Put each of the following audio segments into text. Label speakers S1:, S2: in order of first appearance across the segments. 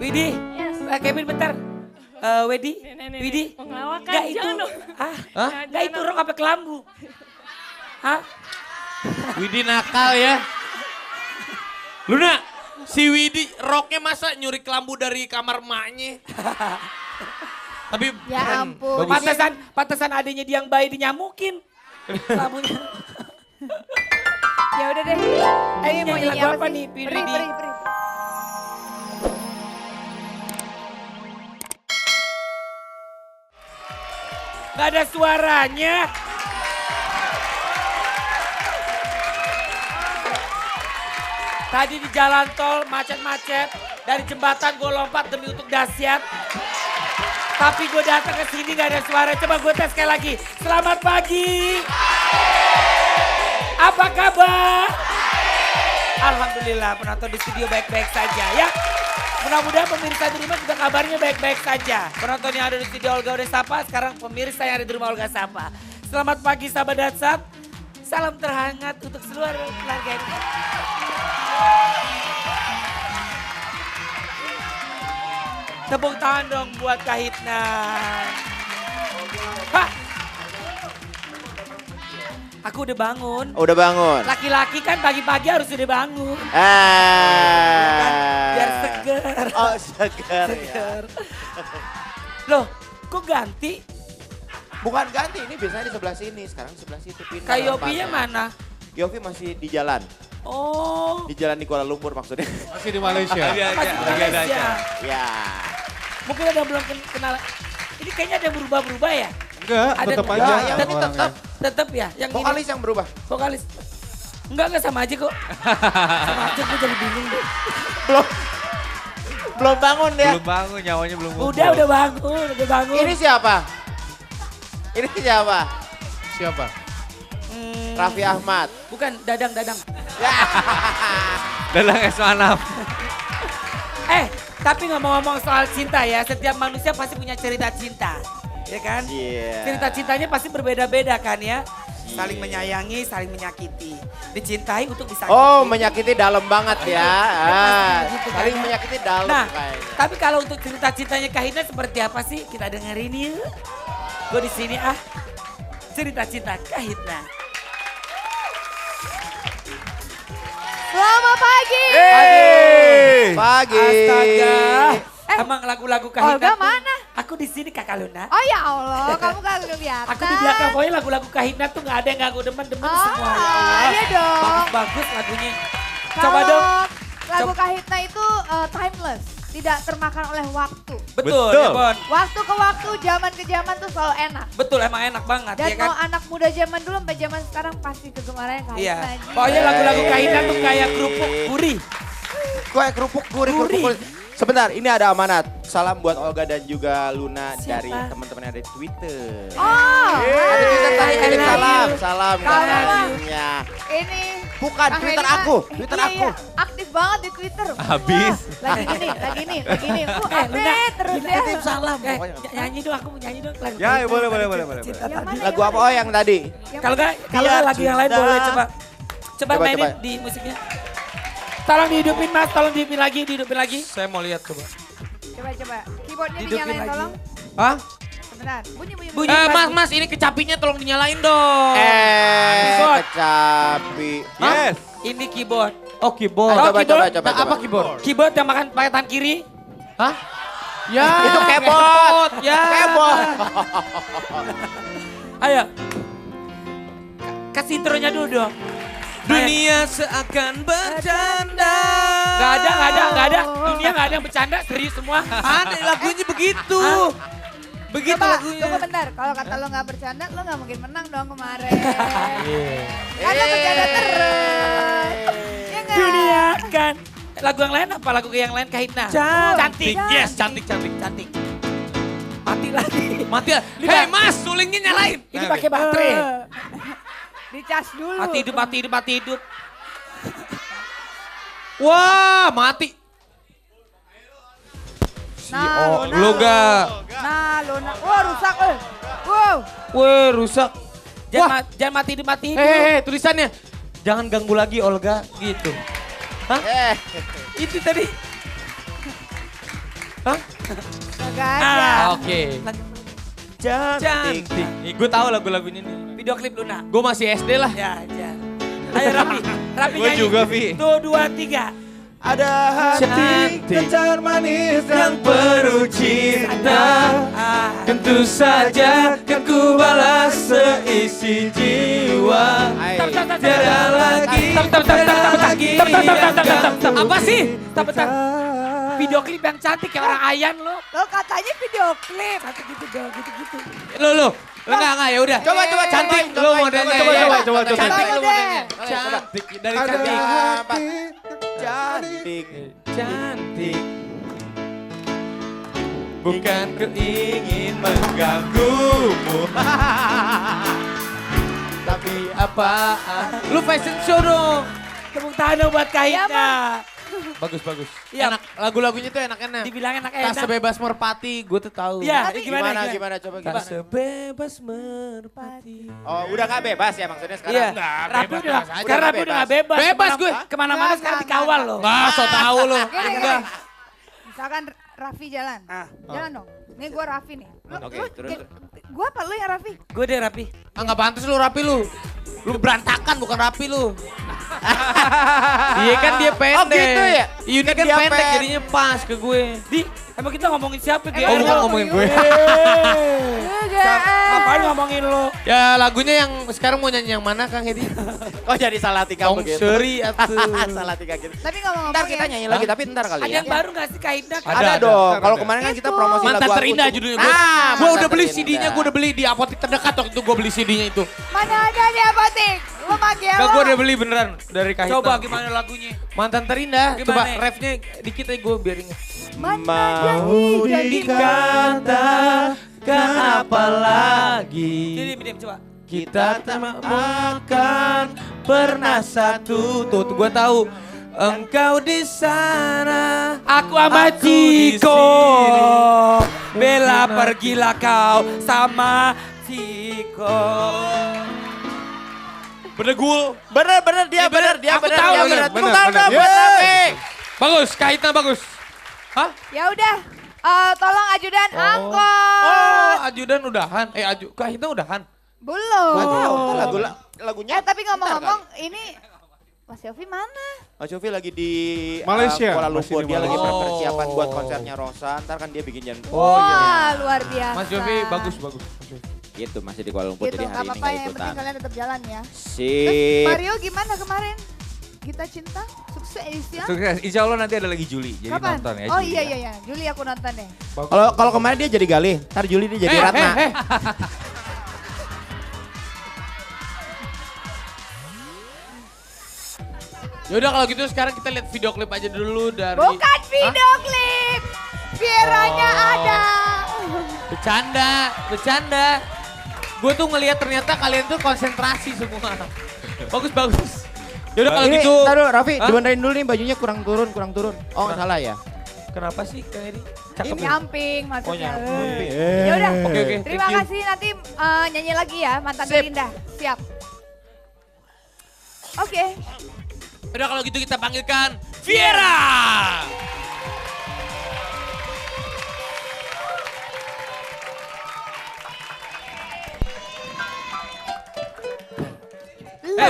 S1: Widi, Kevin bentar. Wedi, Widi.
S2: Pengelawak
S1: Gak
S2: kan,
S1: itu.
S2: jangan dong.
S1: Gak itu rok apa kelambu. Hah?
S3: Widi nakal ya. Luna, si Widi roknya masa nyuri kelambu dari kamar emaknya. Tapi
S4: Ya ampun.
S1: Pantesan adanya dia yang bayi dinyamukin. Kelambunya.
S4: Ya udah deh.
S1: Ini
S4: Mau
S1: nyanyi
S4: nyanyi
S1: lagu
S4: apa
S1: apa
S4: sih?
S1: nih,
S4: Beri,
S1: Widi?
S4: beri, beri.
S1: Gak ada suaranya. Tadi di jalan tol macet-macet. Dari jembatan gue lompat demi untuk dahsyat. Tapi gue datang ke sini gak ada suara. Coba gue tes sekali lagi. Selamat pagi. Apa kabar? Alhamdulillah penonton di studio baik-baik saja ya. Mudah-mudahan pemirsa di rumah juga kabarnya baik-baik saja. Penonton yang ada di studio Olga udah sapa, sekarang pemirsa yang ada di rumah Olga sapa. Selamat pagi sahabat Datsap. Salam terhangat untuk seluruh keluarga ini. Tepuk tangan dong buat Kahitna. Hah? Aku udah bangun.
S5: Udah bangun.
S1: Laki-laki kan pagi-pagi harus udah bangun. Biar seger.
S5: Oh segar ya.
S1: Seger. Loh, kok ganti?
S5: Bukan ganti, ini biasanya di sebelah sini, sekarang sebelah situ pindah.
S1: Kak Yopinya mana?
S5: Yofi masih di jalan.
S1: Oh,
S5: Di jalan di Kuala Lumpur maksudnya.
S3: masih di Malaysia.
S1: masih di Malaysia.
S5: Ya.
S1: Mungkin ada yang belum kenal. Ini kayaknya ada yang berubah-berubah ya?
S3: Enggak,
S1: Ada
S3: tetap
S1: enggak?
S3: aja.
S5: Ya, yang ini
S3: orangnya.
S1: Tetap ya? Yang ini
S5: Vokalis yang berubah.
S1: vokalis. Enggak sama aja kok. Sama aja gue jadi bingung deh.
S5: Belum bangun dia.
S3: Belum bangun, nyawanya belum ngumpul.
S1: Udah bangun.
S5: Ini siapa? Ini siapa?
S3: Siapa?
S5: Raffi Ahmad.
S1: Bukan, Dadang.
S3: Dalang S6.
S1: Tapi ngomong-ngomong soal cinta ya, setiap manusia pasti punya cerita cinta. Ya kan?
S5: Iya.
S1: Cerita cintanya pasti berbeda-beda kan ya. Saling menyayangi, saling menyakiti. Dicintai untuk disakiti.
S5: Oh menyakiti dalam banget ya.
S1: gitu kan,
S5: Saling
S1: ya.
S5: menyakiti dalam
S1: Nah,
S5: kayaknya.
S1: tapi kalau untuk cerita cintanya Kahitna seperti apa sih? Kita dengerin yuk. Gue di sini cerita cinta Kahitna.
S4: Selamat pagi.
S5: Pagi.
S1: Astaga. Emang lagu-lagu Kahitna
S4: Olga
S1: tuh-
S4: mana?
S1: Aku di sini Kakak Luna.
S4: Oh ya Allah, kamu gak kelihatan.
S1: Aku di belakang, pokoknya lagu-lagu Kahitna tuh gak ada yang gak aku demen-demen
S4: Oh,
S1: semua. Ya Allah.
S4: iya dong.
S1: Bagus-bagus lagunya. Coba dong.
S4: Lagu
S1: Coba.
S4: Kahitna itu timeless, tidak termakan oleh waktu.
S1: Betul,
S5: Betul.
S1: ya Bon.
S4: Waktu ke waktu, zaman ke zaman tuh selalu enak.
S1: Betul, emang enak banget
S4: Dan
S1: ya kan.
S4: mau anak muda zaman dulu sampai zaman sekarang pasti kegemarannya Kahitna.
S1: Iya.
S4: Ji.
S1: Pokoknya lagu-lagu Kahitna tuh kayak kerupuk gurih.
S5: Gue kerupuk gurih.
S1: Gurih.
S5: Sebentar, ini ada amanat. Salam buat Olga dan juga Luna
S1: Siapa?
S5: dari teman-teman yang ada di Twitter.
S4: Oh,
S5: Ada Twitter tadi,
S1: I
S5: kirim
S1: love
S5: salam.
S1: you.
S5: Salam
S4: Kalau
S5: katanya.
S4: ini.
S5: Bukan,
S4: Kang
S5: Twitter
S4: Helena.
S5: aku. Twitter
S4: Iya,
S5: aku.
S4: iya, aktif banget di Twitter.
S3: Habis.
S4: Wah, lagi gini.
S1: Luna,
S4: Update terus ya.
S1: titip salam. Nyanyi dong, aku mau nyanyi dong lagu.
S3: Ya,
S1: Kahitna,
S3: boleh,
S1: lagu
S3: boleh,
S1: cinta-
S3: boleh,
S1: cinta
S4: boleh.
S1: tadi.
S4: Yang
S5: Lagu apa oh yang tadi?
S1: Kalau nggak
S5: Biar
S1: lagu yang lain
S5: cinta.
S1: boleh coba. Coba
S5: Coba,
S1: mainin
S5: coba.
S1: di musiknya. Tolong dihidupin Mas, tolong dihidupin lagi.
S3: Saya mau lihat coba.
S4: Coba. Keyboardnya
S1: Hidupin
S4: dinyalain
S1: lagi.
S4: tolong.
S3: Hah?
S4: Sebentar. Bunyi.
S1: Bunyi.
S3: Mas, ini kecapinya tolong dinyalain dong.
S1: Keyboard.
S5: Kecapi.
S3: Yes.
S1: Ini keyboard.
S3: Oh, keyboard.
S5: Coba,
S1: keyboard.
S5: coba.
S3: Apa keyboard?
S1: Keyboard yang makan pakai tangan kiri.
S3: Hah? Ya.
S5: Itu keyboard.
S1: Ya.
S5: Keyboard.
S1: Ayo. Kasih intronya dulu dong.
S3: Dunia seakan bercanda.
S1: Gak ada. Dunia gak ada yang bercanda, serius semua.
S3: Ada lagunya begitu. Begitu
S4: Coba,
S3: lagunya.
S4: tunggu bentar. Kalau kata lo gak bercanda, lo gak mungkin menang dong kemarin. Karena bercanda terus. Ya nggak?
S1: Dunia kan. Lagu yang lain apa? Lagu yang lain Kahitna. Cantik.
S3: Yes, cantik.
S1: Cantik. Mati lagi.
S3: Mati. Hei Mas, sulingnya nyalain.
S1: Ini pakai baterai.
S4: Dicas dulu.
S1: Mati hidup.
S3: Wah, mati.
S4: Nah, Luna.
S3: Loga.
S4: Nah, Luna. Wah, rusak. Wow.
S3: Wah, rusak.
S1: Jangan mati hidup.
S3: Hehehe, tulisannya. Jangan ganggu lagi Olga, gitu. Hah? Itu tadi. Hah?
S4: Kagak ada.
S1: Ah.
S3: Oke.
S5: Cantik.
S3: Cantik. Nih gue tahu lagu-lagunya nih.
S1: Video klip Luna.
S3: Gue masih SD lah.
S1: Ya, ya. Ayo Raffi, Raffi
S5: Gua
S1: nyanyi.
S5: juga, Vi.
S1: Tuh, 2, 3.
S5: Ada hati
S3: Cantik.
S5: kencar manis yang
S3: penuh cinta.
S1: Ah.
S3: Tentu saja kan ku balas seisi jiwa. Tiada lagi, apa sih?
S1: Bentar. Video klip yang cantik kayak orang Ayan lo.
S4: Lo katanya video klip.
S1: Cantik gitu, gitu.
S3: Lo, enggak ya udah.
S5: Coba,
S3: Cantik,
S5: cobain,
S3: lo modelnya.
S5: coba.
S3: Cantik
S4: Coba
S3: lo
S4: deh.
S3: modelnya. Cantik, dari
S5: Ada
S3: cantik.
S5: hati cantik.
S3: Cantik. Bukan ku ingin mengganggumu. Tapi apaan? Lu fashion show dong.
S1: Tepuk tangan dong buat Kahitna.
S3: Bagus.
S1: Iya.
S3: Enak, lagu-lagunya tuh enak-enak.
S1: Dibilang
S3: Tak
S1: enak-enak.
S3: sebebas merpati, gue tuh tahu.
S1: Iya,
S4: Tapi
S5: Gimana coba
S3: Tak
S5: gimana?
S3: sebebas merpati.
S5: Oh, udah gak bebas ya maksudnya sekarang?
S1: Iya,
S3: Enggak,
S1: Raffi
S3: bebas,
S1: udah,
S3: bebas aja.
S1: sekarang Raffi udah gak bebas.
S3: Bebas gue.
S1: Kemana-mana sekarang dikawal loh.
S3: Wah, so tau lu.
S4: Gini.
S3: Udah.
S4: Misalkan Raffi jalan.
S1: Ah.
S4: Jalan dong. Nih gue Raffi nih.
S5: Oke, terus.
S4: Gue apa lu yang Raffi?
S1: Gue deh Raffi.
S3: Ah, nggak pantas lu rapi lu. Lu berantakan bukan rapi lu. Iya kan dia pendek.
S5: Oh, gitu ya?
S3: Ini kan
S5: Dia
S3: pendek
S5: pendek.
S3: jadinya pas ke gue.
S1: Di, emang kita ngomongin siapa? Gi?
S3: Oh, bukan ngomongin gue.
S1: Ngapain ngomongin lo?
S3: Ya lagunya yang sekarang mau nyanyi yang mana Kang Hedi?
S5: Kok jadi salah tiga
S3: Tong
S5: begitu?
S3: Seri atau
S5: Salah tiga gitu.
S4: Tapi ngomong-ngomong
S5: Ntar kita
S4: ya,
S5: nyanyi lagi, tapi ntar kali
S1: Ada
S5: ya.
S1: yang baru gak sih Kahitna?
S5: Ada dong. Kalau kemarin kan kita promosi
S3: Mantan
S5: lagu aku
S3: Terindah
S5: tuh.
S3: judulnya.
S5: Nah,
S3: Gue
S5: Mantan
S3: udah beli
S5: Terindah.
S3: CD-nya, gue udah beli di apotek terdekat waktu itu gue beli CD-nya itu.
S4: mana ada di apotek? Lu maki
S3: Gak, gue udah beli beneran dari Kahitna.
S1: Coba gimana lagunya?
S3: Mantan Terindah, coba
S1: Gimana?
S3: refnya dikit aja gue biar inget.
S4: Mana
S5: Mau
S4: jadi
S3: Dikatakan apa lagi?
S1: Diam, coba.
S3: Kita tak akan pernah satu. Tuh gue tahu. Engkau di sana,
S1: Aku sama
S3: Aku di
S1: Ciko.
S3: sini.
S1: Bella
S3: Mungkin
S1: pergilah kau sama Ciko.
S3: bener gul.
S5: Bener dia
S3: Iya,
S5: bener dia
S3: Aku
S5: bener
S3: tahu,
S5: dia
S3: bener,
S5: bener.
S3: bener,
S5: Tepuk tangan
S3: bener.
S5: dong buat Raffi.
S3: Bagus, Kahitna bagus. Hah?
S4: Ya udah. Tolong ajudan angkot.
S3: Oh, ajudan udahan. Kahitna udahan.
S4: Belum.
S5: Gak tahu tuh lagunya.
S4: Tapi ngomong-ngomong ini Mas Yofi mana?
S5: Mas Yofi lagi di
S2: Malaysia.
S5: Kuala
S2: Masih
S5: Lumpur.
S2: di
S5: Dia lagi
S3: Malaysia.
S5: persiapan buat
S3: Oh.
S5: konsernya Rosa. Ntar kan dia bikin
S3: Oh, iya.
S4: Wah, luar biasa.
S3: Mas Yofi bagus.
S5: gitu masih di Kuala Lumpur.
S4: Gitu,
S5: Jadi
S4: gak
S5: hari ini
S4: apa-apa
S5: gak
S4: yang penting
S5: ikutan.
S4: kalian tetap jalan ya. Terus
S5: Sip.
S4: Mario gimana kemarin? Kita cinta, sukses ya.
S2: Sukses. Insya Allah nanti ada lagi Juli. Jadi
S4: Kapan?
S2: nonton ya.
S4: Oh
S2: Juli
S4: iya
S2: ya.
S4: iya. Juli aku nonton deh.
S5: Kalau kemarin dia jadi Galih, ntar Juli dia jadi Ratna.
S3: Yaudah kalau gitu sekarang kita lihat video klip aja dulu dari.
S4: Bukan video klip. Vieranya ada.
S3: Bercanda. Gue tuh ngelihat ternyata kalian tuh konsentrasi semua. Bagus. Yaudah kalau
S5: Ini,
S3: gitu.
S5: ntar dulu Raffi,
S3: Hah?
S5: dibenerin dulu nih bajunya kurang turun. Oh salah ya?
S3: Kenapa sih Kang Edi? Cakep ya?
S4: Nyamping maksudnya.
S3: nyamping.
S4: Ya udah.
S3: Oke,
S4: Terima
S3: thank you.
S4: kasih nanti nyanyi lagi ya Mantan
S3: Sip.
S4: Terindah. Siap. Oke.
S3: Udah kalau gitu kita panggilkan Viera.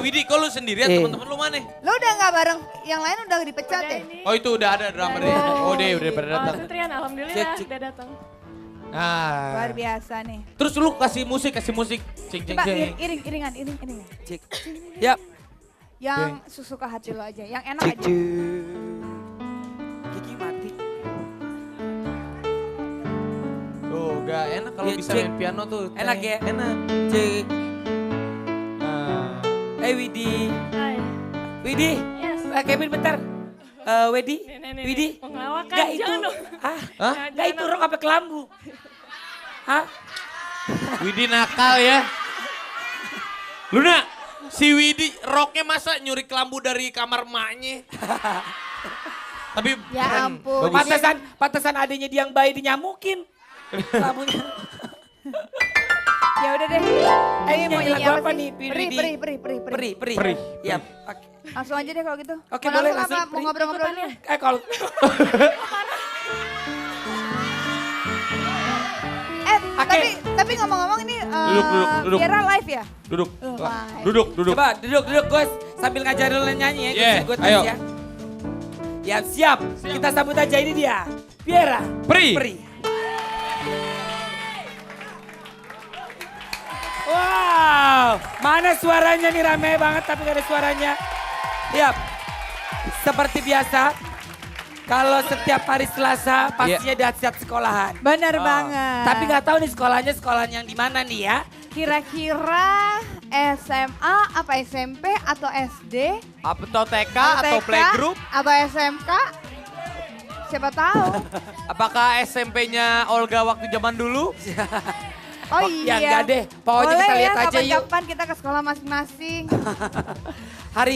S3: Widi, kok lu sendirian? Temen-temen lu mana?
S4: Lo udah nggak bareng? Yang lain udah dipecat
S6: Udah
S4: ya?
S6: ini.
S3: Oh itu udah ada drummernya. Oh deh udah pada datang.
S6: Setrian, alhamdulillah
S1: Cek.
S6: udah datang.
S4: Luar
S3: Nah.
S4: biasa nih.
S3: Terus lu kasih musik. Cing
S4: Coba iringan.
S1: Cik. Yap.
S4: Yang sesuka hati lo aja, yang enak aja.
S1: Kiki mati.
S3: Tuh gak enak kalau
S1: Iya,
S3: bisa
S1: Cik.
S3: main piano tuh.
S1: Enak ya?
S3: Enak.
S1: Cik.
S3: Nah.
S1: Widi.
S6: Hai.
S1: Widi.
S6: Yes.
S1: Kevin bentar. Widi.
S6: Nih.
S1: Widi.
S6: Mau ngelawak kan?
S1: Gak itu.
S6: Jangan dong.
S3: Hah?
S1: Gak itu rok apa kelambu. Hah?
S3: Widi nakal ya. Luna, si Widi roknya masa nyuri kelambu dari kamar emaknya? Tapi
S4: Ya
S3: keren.
S4: ampun.
S3: Bagus.
S1: Pantesan adanya dia yang bayi dinyamukin. Kelambunya.
S4: Ya udah deh. Ini mau
S1: Nyanyi
S4: nyanyi
S1: lagu
S4: apa
S1: apa
S4: sih?
S1: nih, Widi?
S4: Peri.
S1: Peri. Ya. Oke.
S4: Langsung aja deh kalau gitu.
S1: Oke,
S4: Mau
S1: boleh,
S4: langsung apa?
S1: langsung,
S4: Mau
S1: Pri.
S4: ngobrol-ngobrol dulu?
S1: Kalau
S4: tapi ngomong-ngomong ini
S3: Duduk.
S4: Viera live ya?
S3: Duduk.
S4: Live.
S3: Duduk.
S1: Coba duduk Gus. Sambil ngajarin lo nyanyi ya.
S3: Yeah,
S1: Gue
S3: ayo.
S1: ya. Ya siap. Kita sambut aja ini dia. Viera.
S3: Pri.
S1: Wow. Mana suaranya nih, rame banget tapi gak ada suaranya. Siap. Seperti biasa. Kalau setiap hari Selasa pastinya dahsyat sekolahan.
S4: Bener banget.
S1: Tapi nggak tahu nih sekolah yang di mana nih ya.
S4: Kira-kira SMA apa SMP atau SD?
S3: Atau TK atau playgroup?
S4: Atau SMK? Siapa tahu.
S3: Apakah SMP-nya Olga waktu zaman dulu?
S4: Oh
S1: Ya
S4: iya.
S1: enggak deh, pokoknya
S4: Boleh
S1: kita lihat
S4: ya,
S1: aja yuk.
S4: kapan-kapan kita ke sekolah masing-masing.
S1: Hari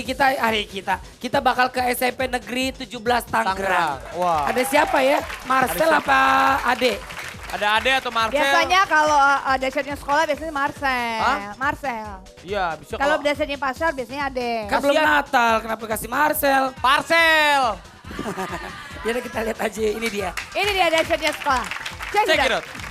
S1: kita bakal ke SMP Negeri 17 Tangerang.
S3: Wah.
S1: Ada siapa ya? Marcel apa Ade?
S3: Ada Ade atau Marcel?
S4: Biasanya kalau dasarnya sekolah biasanya Marcel.
S3: Hah?
S4: Marcel.
S3: Iya, bisa
S4: Kalau dasarnya pasar biasanya Ade.
S1: Kan belum Natal, kenapa kasih Marcel?
S3: Parcel.
S1: Ya udah kita lihat aja, ini dia.
S4: Ini dia dasarnya sekolah. Check
S3: Check
S4: it
S3: it
S4: out.
S3: out.